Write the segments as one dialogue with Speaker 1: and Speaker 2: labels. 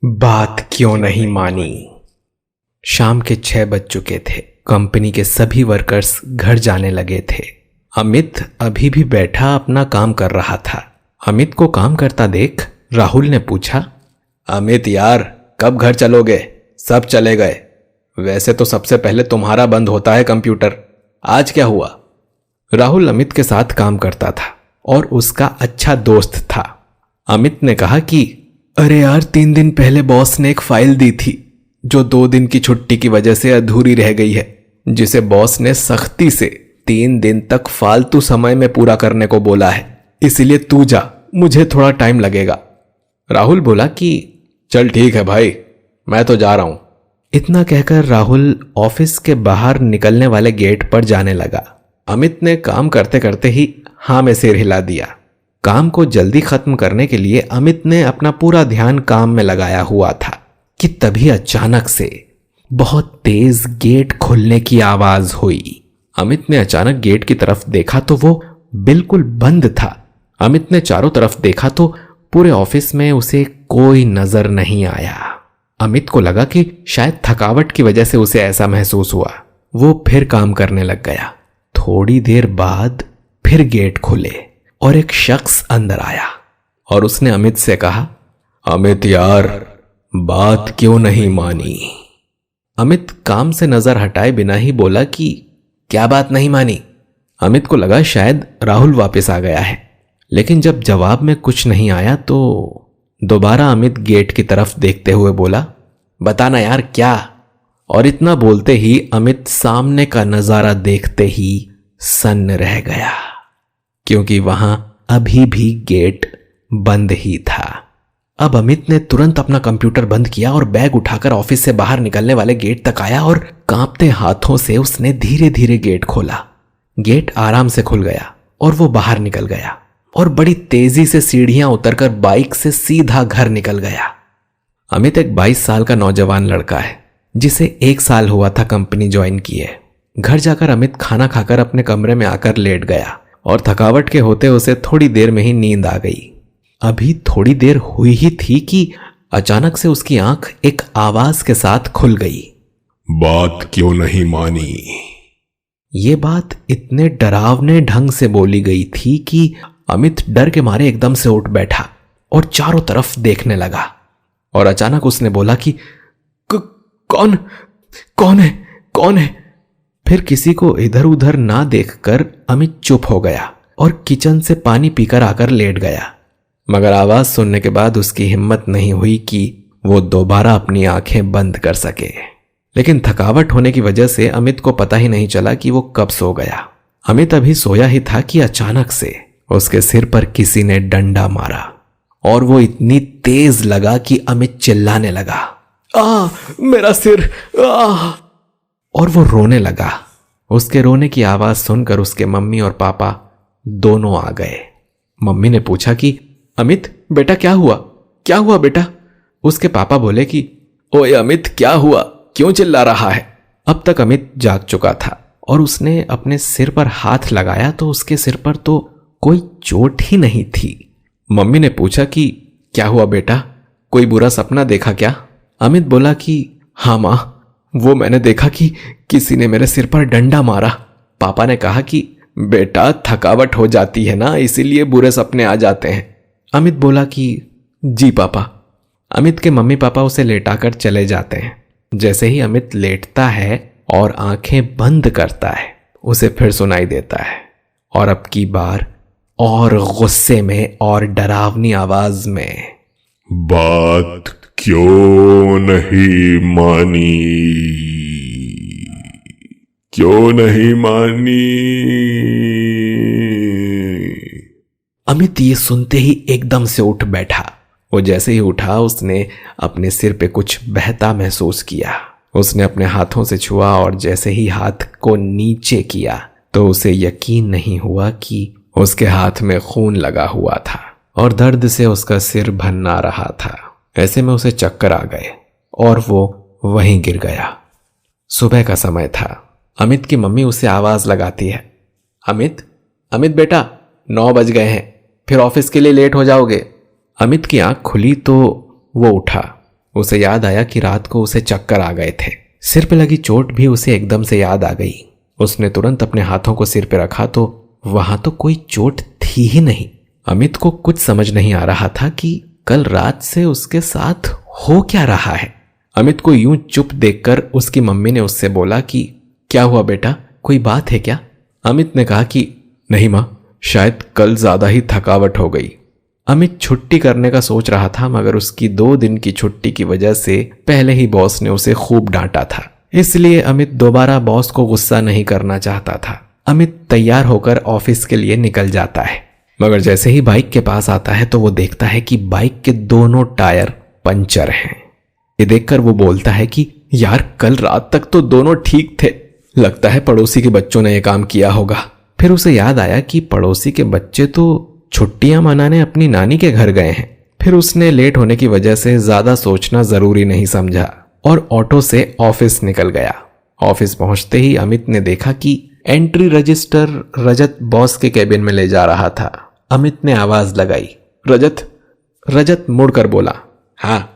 Speaker 1: बात क्यों नहीं मानी। शाम के 6 बज चुके थे। कंपनी के सभी वर्कर्स घर जाने लगे थे। अमित अभी भी बैठा अपना काम कर रहा था। अमित को काम करता देख राहुल ने पूछा, अमित यार कब घर चलोगे? सब चले गए। वैसे तो सबसे पहले तुम्हारा बंद होता है कंप्यूटर, आज क्या हुआ? राहुल अमित के साथ काम करता था और उसका अच्छा दोस्त था। अमित ने कहा कि अरे यार 3 दिन पहले बॉस ने एक फाइल दी थी जो 2 दिन की छुट्टी की वजह से अधूरी रह गई है, जिसे बॉस ने सख्ती से 3 दिन तक फालतू समय में पूरा करने को बोला है। इसीलिए तू जा, मुझे थोड़ा टाइम लगेगा। राहुल बोला कि चल ठीक है भाई, मैं तो जा रहा हूं। इतना कहकर राहुल ऑफिस के बाहर निकलने वाले गेट पर जाने लगा। अमित ने काम करते करते ही हाँ में सिर हिला दिया। काम को जल्दी खत्म करने के लिए अमित ने अपना पूरा ध्यान काम में लगाया हुआ था कि तभी अचानक से बहुत तेज गेट खुलने की आवाज हुई। अमित ने अचानक गेट की तरफ देखा तो वो बिल्कुल बंद था। अमित ने चारों तरफ देखा तो पूरे ऑफिस में उसे कोई नजर नहीं आया। अमित को लगा कि शायद थकावट की वजह से उसे ऐसा महसूस हुआ। वो फिर काम करने लग गया। थोड़ी देर बाद फिर गेट खुले और एक शख्स अंदर आया और उसने अमित से कहा, अमित यार बात क्यों नहीं मानी? अमित काम से नजर हटाए बिना ही बोला कि क्या बात नहीं मानी? अमित को लगा शायद राहुल वापस आ गया है, लेकिन जब जवाब में कुछ नहीं आया तो दोबारा अमित गेट की तरफ देखते हुए बोला, बताना यार क्या? और इतना बोलते ही अमित सामने का नजारा देखते ही सन्न रह गया, क्योंकि वहां अभी भी गेट बंद ही था। अब अमित ने तुरंत अपना कंप्यूटर बंद किया और बैग उठाकर ऑफिस से बाहर निकलने वाले गेट तक आया और कांपते हाथों से उसने धीरे धीरे गेट खोला। गेट आराम से खुल गया और वो बाहर निकल गया और बड़ी तेजी से सीढ़ियां उतरकर बाइक से सीधा घर निकल गया। अमित एक 22 साल का नौजवान लड़का है जिसे 1 साल हुआ था कंपनी ज्वाइन किए। घर जाकर अमित खाना खाकर अपने कमरे में आकर लेट गया और थकावट के होते उसे थोड़ी देर में ही नींद आ गई। अभी थोड़ी देर हुई ही थी कि अचानक से उसकी आंख एक आवाज के साथ खुल गई,
Speaker 2: बात क्यों नहीं मानी?
Speaker 1: ये बात इतने डरावने ढंग से बोली गई थी कि अमित डर के मारे एकदम से उठ बैठा और चारों तरफ देखने लगा और अचानक उसने बोला कि कौन कौन है? कौन है? फिर किसी को इधर उधर ना देखकर अमित चुप हो गया और किचन से पानी पीकर आकर लेट गया। मगर आवाज सुनने के बाद उसकी हिम्मत नहीं हुई कि वो दोबारा अपनी आंखें बंद कर सके। लेकिन थकावट होने की वजह से अमित को पता ही नहीं चला कि वो कब सो गया। अमित अभी सोया ही था कि अचानक से उसके सिर पर किसी ने डंडा मारा और वो इतनी तेज लगा कि अमित चिल्लाने लगा, मेरा सिर आ! और वो रोने लगा। उसके रोने की आवाज सुनकर उसके मम्मी और पापा दोनों आ गए। मम्मी ने पूछा कि अमित बेटा क्या हुआ? क्या हुआ बेटा? उसके पापा बोले कि ओए अमित क्या हुआ, क्यों चिल्ला रहा है? अब तक अमित जाग चुका था और उसने अपने सिर पर हाथ लगाया तो उसके सिर पर तो कोई चोट ही नहीं थी। मम्मी ने पूछा कि क्या हुआ बेटा, कोई बुरा सपना देखा क्या? अमित बोला कि हाँ मां, वो मैंने देखा कि किसी ने मेरे सिर पर डंडा मारा। पापा ने कहा कि बेटा थकावट हो जाती है ना, इसीलिए बुरे सपने आ जाते हैं। अमित बोला कि जी पापा। अमित के मम्मी पापा उसे लेटाकर चले जाते हैं। जैसे ही अमित लेटता है और आंखें बंद करता है उसे फिर सुनाई देता है और अब की बार और गुस्से में और डरावनी आवाज में,
Speaker 2: बात क्यों नहीं मानी? क्यों नहीं मानी?
Speaker 1: अमित ये सुनते ही एकदम से उठ बैठा। वो जैसे ही उठा उसने अपने सिर पे कुछ बहता महसूस किया। उसने अपने हाथों से छुआ और जैसे ही हाथ को नीचे किया तो उसे यकीन नहीं हुआ कि उसके हाथ में खून लगा हुआ था और दर्द से उसका सिर भन्ना रहा था। ऐसे में उसे चक्कर आ गए और वो वहीं गिर गया। सुबह का समय था। अमित की मम्मी उसे आवाज लगाती है, अमित अमित बेटा 9 बज गए हैं, फिर ऑफिस के लिए लेट हो जाओगे। अमित की आंख खुली तो वो उठा उसे याद आया कि रात को उसे चक्कर आ गए थे। सिर पे लगी चोट भी उसे एकदम से याद आ गई। उसने तुरंत अपने हाथों को सिर पे रखा तो वहां तो कोई चोट थी ही नहीं। अमित को कुछ समझ नहीं आ रहा था कि कल रात से उसके साथ हो क्या रहा है। अमित को यूं चुप देखकर उसकी मम्मी ने उससे बोला कि क्या हुआ बेटा, कोई बात है क्या? अमित ने कहा कि नहीं माँ, शायद कल ज्यादा ही थकावट हो गई। अमित छुट्टी करने का सोच रहा था, मगर उसकी 2 दिन की छुट्टी की वजह से पहले ही बॉस ने उसे खूब डांटा था। इसलिए अमित दोबारा बॉस को गुस्सा नहीं करना चाहता था। अमित तैयार होकर ऑफिस के लिए निकल जाता है, मगर जैसे ही बाइक के पास आता है तो वो देखता है कि बाइक के दोनों टायर पंचर हैं। ये देखकर वो बोलता है कि यार, कल रात तक तो दोनों ठीक थे, लगता है पड़ोसी के बच्चों ने यह काम किया होगा। फिर उसे याद आया कि पड़ोसी के बच्चे तो छुट्टियां मनाने अपनी नानी के घर गए हैं। फिर उसने लेट होने की वजह से ज्यादा सोचना जरूरी नहीं समझा और ऑटो से ऑफिस निकल गया। ऑफिस पहुंचते ही अमित ने देखा कि एंट्री रजिस्टर रजत बॉस के केबिन में ले जा रहा था। अमित ने आवाज लगाई, रजत। रजत मुड़कर बोला, हाँ।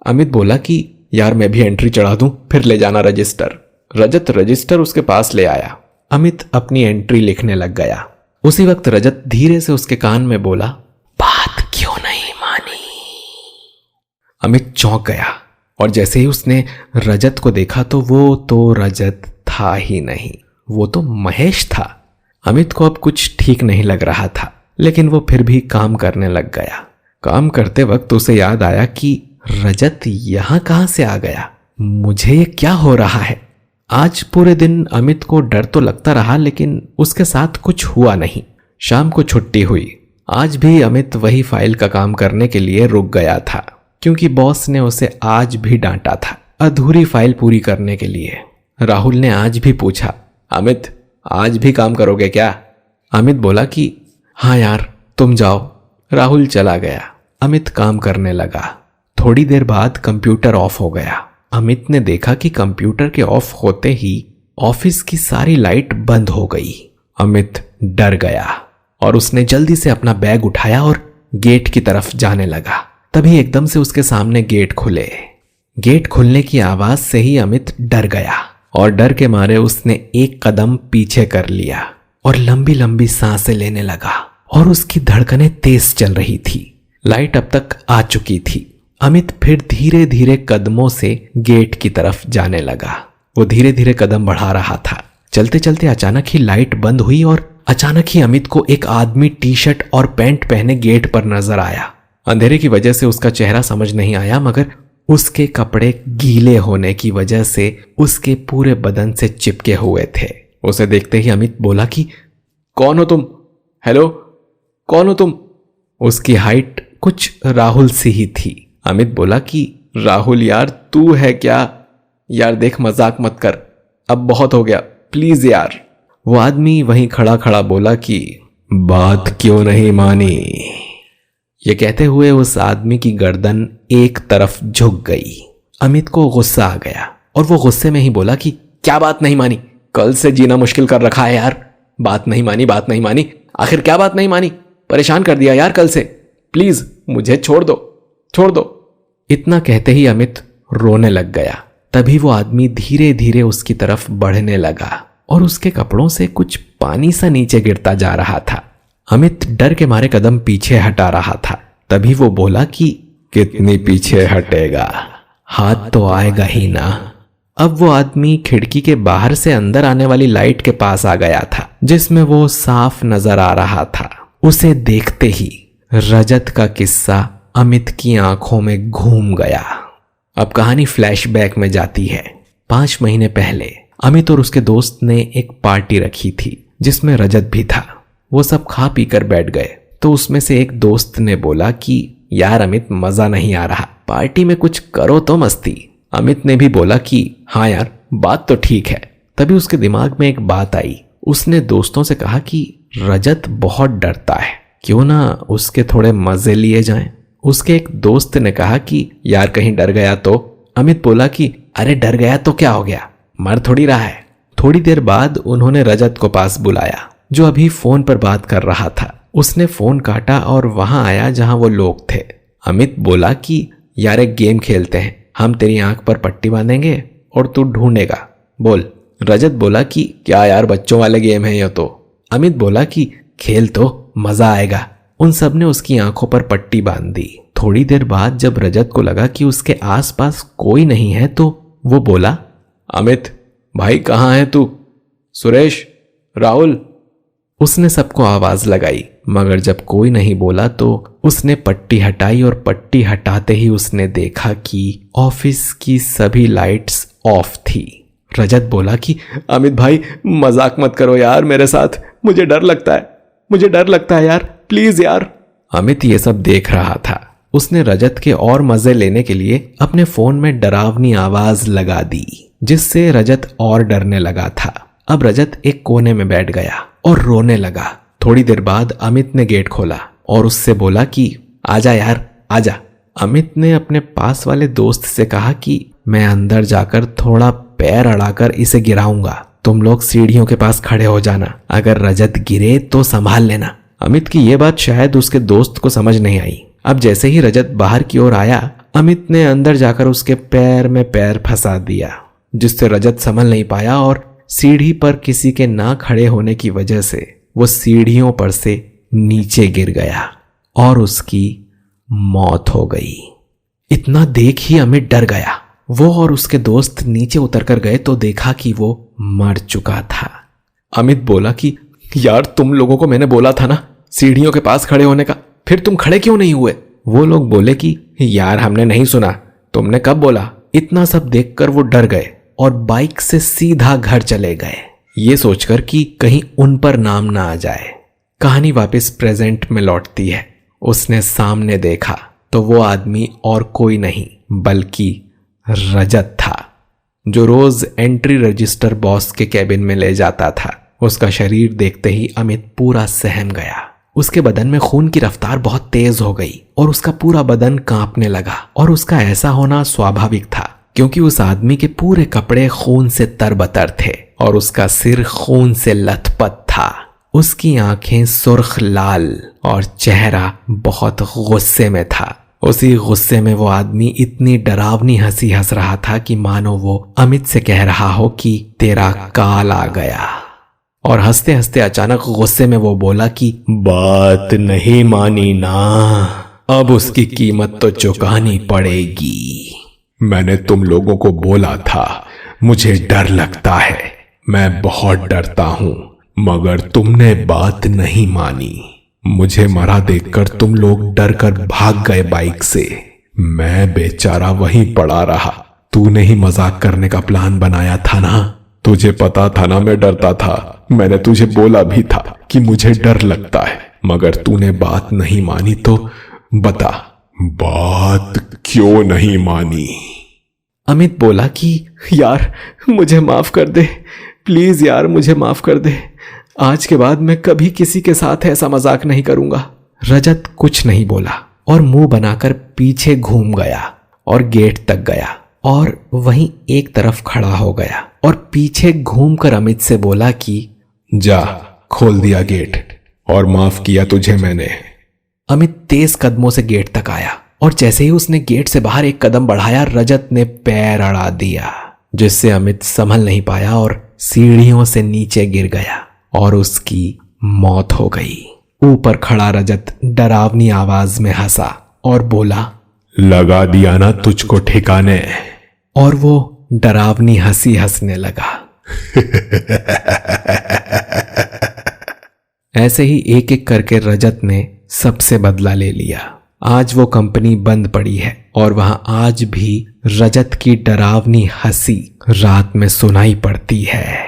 Speaker 1: अमित बोला कि यार, मैं भी एंट्री चढ़ा दूं, फिर ले जाना रजिस्टर। रजत रजिस्टर उसके पास ले आया। अमित अपनी एंट्री लिखने लग गया। उसी वक्त रजत धीरे से उसके कान में बोला, बात क्यों नहीं मानी? अमित चौंक गया और जैसे ही उसने रजत को देखा तो वो तो रजत था ही नहीं, वो तो महेश था। अमित को अब कुछ ठीक नहीं लग रहा था, लेकिन वो फिर भी काम करने लग गया। काम करते वक्त उसे याद आया कि रजत यहां कहां से आ गया? मुझे ये क्या हो रहा है? आज पूरे दिन अमित को डर तो लगता रहा, लेकिन उसके साथ कुछ हुआ नहीं। शाम को छुट्टी हुई। आज भी अमित वही फाइल का काम करने के लिए रुक गया था, क्योंकि बॉस ने उसे आज भी डांटा था अधूरी फाइल पूरी करने के लिए। राहुल ने आज भी पूछा, अमित, आज भी काम करोगे क्या? अमित बोला कि हाँ यार, तुम जाओ। राहुल चला गया। अमित काम करने लगा। थोड़ी देर बाद कंप्यूटर ऑफ हो गया। अमित ने देखा कि कंप्यूटर के ऑफ होते ही ऑफिस की सारी लाइट बंद हो गई। अमित डर गया और उसने जल्दी से अपना बैग उठाया और गेट की तरफ जाने लगा। तभी एकदम से उसके सामने गेट खुले। गेट खुलने की आवाज से ही अमित डर गया और डर के मारे उसने एक कदम पीछे कर लिया और लंबी लंबी सांसें लेने लगा और उसकी धड़कनें तेज चल रही थी। लाइट अब तक आ चुकी थी। अमित फिर धीरे धीरे कदमों से गेट की तरफ जाने लगा। वो धीरे धीरे कदम बढ़ा रहा था। चलते चलते अचानक ही लाइट बंद हुई और अचानक ही अमित को एक आदमी टी शर्ट और पैंट पहने गेट पर नजर आया। अंधेरे की वजह से उसका चेहरा समझ नहीं आया, मगर उसके कपड़े गीले होने की वजह से उसके पूरे बदन से चिपके हुए थे। उसे देखते ही अमित बोला कि कौन हो तुम? हेलो, कौन हो तुम? उसकी हाइट कुछ राहुल सी ही थी। अमित बोला कि राहुल यार, तू है क्या? यार देख, मजाक मत कर, अब बहुत हो गया, प्लीज यार। वो आदमी वहीं खड़ा खड़ा बोला कि बात क्यों नहीं मानी? ये कहते हुए उस आदमी की गर्दन एक तरफ झुक गई। अमित को गुस्सा आ गया और वो गुस्से में ही बोला कि क्या बात नहीं मानी? कल से जीना मुश्किल कर रखा है यार। बात नहीं मानी, बात नहीं मानी, आखिर क्या बात नहीं मानी? परेशान कर दिया यार कल से, प्लीज मुझे छोड़ दो, छोड़ दो। इतना कहते ही अमित रोने लग गया। तभी वो आदमी धीरे धीरे उसकी तरफ बढ़ने लगा और उसके कपड़ों से कुछ पानी सा नीचे गिरता जा रहा था। अमित डर के मारे कदम पीछे हटा रहा था। तभी वो बोला कि कितनी पीछे हटेगा, हाथ तो आएगा ही ना। अब वो आदमी खिड़की के बाहर से अंदर आने वाली लाइट के पास आ गया था, जिसमें वो साफ नजर आ रहा था। उसे देखते ही रजत का किस्सा अमित की आंखों में घूम गया। अब कहानी फ्लैशबैक में जाती है। 5 महीने पहले अमित और उसके दोस्त ने एक पार्टी रखी थी, जिसमें रजत भी था। वो सब खा पी कर बैठ गए तो उसमें से एक दोस्त ने बोला कि यार अमित, मजा नहीं आ रहा, पार्टी में कुछ करो तो मस्ती। अमित ने भी बोला कि हाँ यार, बात तो ठीक है। तभी उसके दिमाग में एक बात आई। उसने दोस्तों से कहा कि रजत बहुत डरता है, क्यों ना उसके थोड़े मजे लिए जाएं। उसके एक दोस्त ने कहा कि यार कहीं डर गया तो? अमित बोला कि अरे डर गया तो क्या हो गया, मर थोड़ी रहा है। थोड़ी देर बाद उन्होंने रजत को पास बुलाया, जो अभी फोन पर बात कर रहा था। उसने फोन काटा और वहां आया जहां वो लोग थे। अमित बोला कि यार एक गेम खेलते हैं, हम तेरी आंख पर पट्टी बांधेंगे और तू ढूंढेगा। बोल। रजत बोला कि क्या यार, बच्चों वाले गेम है ये तो। अमित बोला कि खेल तो, मजा आएगा। उन सब ने उसकी आंखों पर पट्टी बांध दी। थोड़ी देर बाद जब रजत को लगा कि उसके आसपास कोई नहीं है तो वो बोला, अमित भाई कहाँ है तू? सुरेश, राहुल। उसने सबको आवाज लगाई, मगर जब कोई नहीं बोला तो उसने पट्टी हटाई और पट्टी हटाते ही उसने देखा कि ऑफिस की सभी लाइट्स ऑफ थी। रजत बोला कि अमित भाई मजाक मत करो यार मेरे साथ, मुझे डर लगता है यार, प्लीज यार। अमित ये सब देख रहा था। उसने रजत के और मजे लेने के लिए अपने फोन में डरावनी आवाज लगा दी, जिससे रजत और डरने लगा था। अब रजत एक कोने में बैठ गया और रोने लगा। थोड़ी देर बाद अमित ने गेट खोला और उससे बोला कि आजा यार आजा। अमित ने अपने पास वाले दोस्त से कहा कि मैं अंदर जाकर थोड़ा पैर अड़ाकर इसे गिराऊंगा, तुम लोग सीढ़ियों के पास खड़े हो जाना, अगर रजत गिरे तो संभाल लेना। अमित की यह बात शायद उसके दोस्त को समझ नहीं आई। अब जैसे ही रजत बाहर की ओर आया, अमित ने अंदर जाकर उसके पैर में पैर फंसा दिया, जिससे रजत संभल नहीं पाया और सीढ़ी पर किसी के ना खड़े होने की वजह से वो सीढ़ियों पर से नीचे गिर गया और उसकी मौत हो गई। इतना देख ही अमित डर गया। वो और उसके दोस्त नीचे उतरकर गए तो देखा कि वो मर चुका था। अमित बोला कि यार तुम लोगों को मैंने बोला था ना सीढ़ियों के पास खड़े होने का, फिर तुम खड़े क्यों नहीं हुए? वो लोग बोले कि यार हमने नहीं सुना, तुमने कब बोला? इतना सब देखकर वो डर गए और बाइक से सीधा घर चले गए, ये सोचकर कि कहीं उन पर नाम ना आ जाए। कहानी वापस प्रेजेंट में लौटती है। उसने सामने देखा तो वो आदमी और कोई नहीं बल्कि रजत था, जो रोज एंट्री रजिस्टर बॉस के कैबिन में ले जाता था। उसका शरीर देखते ही अमित पूरा सहम गया। उसके बदन में खून की रफ्तार बहुत तेज हो गई और उसका पूरा बदन कांपने लगा। और उसका ऐसा होना स्वाभाविक था, क्योंकि उस आदमी के पूरे कपड़े खून से तरबतर थे और उसका सिर खून से लथपथ था। उसकी आंखें सुर्ख लाल और चेहरा बहुत गुस्से में था। उसी गुस्से में वो आदमी इतनी डरावनी हंसी हंस रहा था कि मानो वो अमित से कह रहा हो कि तेरा काल आ गया। और हंसते हंसते अचानक गुस्से में वो बोला कि बात नहीं मानी ना, अब उसकी कीमत तो चुकानी पड़ेगी।
Speaker 2: मैंने तुम लोगों को बोला था मुझे डर लगता है, मैं बहुत डरता हूं, मगर तुमने बात नहीं मानी। मुझे मरा देखकर तुम लोग डर कर भाग गए बाइक से। मैं बेचारा वहीं पड़ा रहा। तूने ही मजाक करने का प्लान बनाया था ना? तुझे पता था ना मैं डरता था। मैंने तुझे बोला भी था कि मुझे डर लगता है, मगर तूने बात नहीं मानी। तो बता, बात क्यों नहीं मानी?
Speaker 1: अमित बोला कि यार मुझे माफ कर दे, प्लीज यार मुझे माफ कर दे। आज के बाद मैं कभी किसी के साथ ऐसा मजाक नहीं करूंगा। रजत कुछ नहीं बोला और मुंह बनाकर पीछे घूम गया और गेट तक गया और वहीं एक तरफ खड़ा हो गया और पीछे घूमकर अमित से बोला कि
Speaker 2: जा, खोल दिया गेट और माफ किया तुझे मैंने।
Speaker 1: अमित तेज कदमों से गेट तक आया और जैसे ही उसने गेट से बाहर एक कदम बढ़ाया, रजत ने पैर अड़ा दिया, जिससे अमित संभल नहीं पाया और सीढ़ियों से नीचे गिर गया और उसकी मौत हो गई। ऊपर खड़ा रजत डरावनी आवाज में हंसा और बोला,
Speaker 2: लगा दिया ना तुझको ठिकाने।
Speaker 1: और वो डरावनी हंसी हंसने लगा। ऐसे ही एक एक करके रजत ने सबसे बदला ले लिया। आज वो कंपनी बंद पड़ी है और वहां आज भी रजत की डरावनी हंसी रात में सुनाई पड़ती है।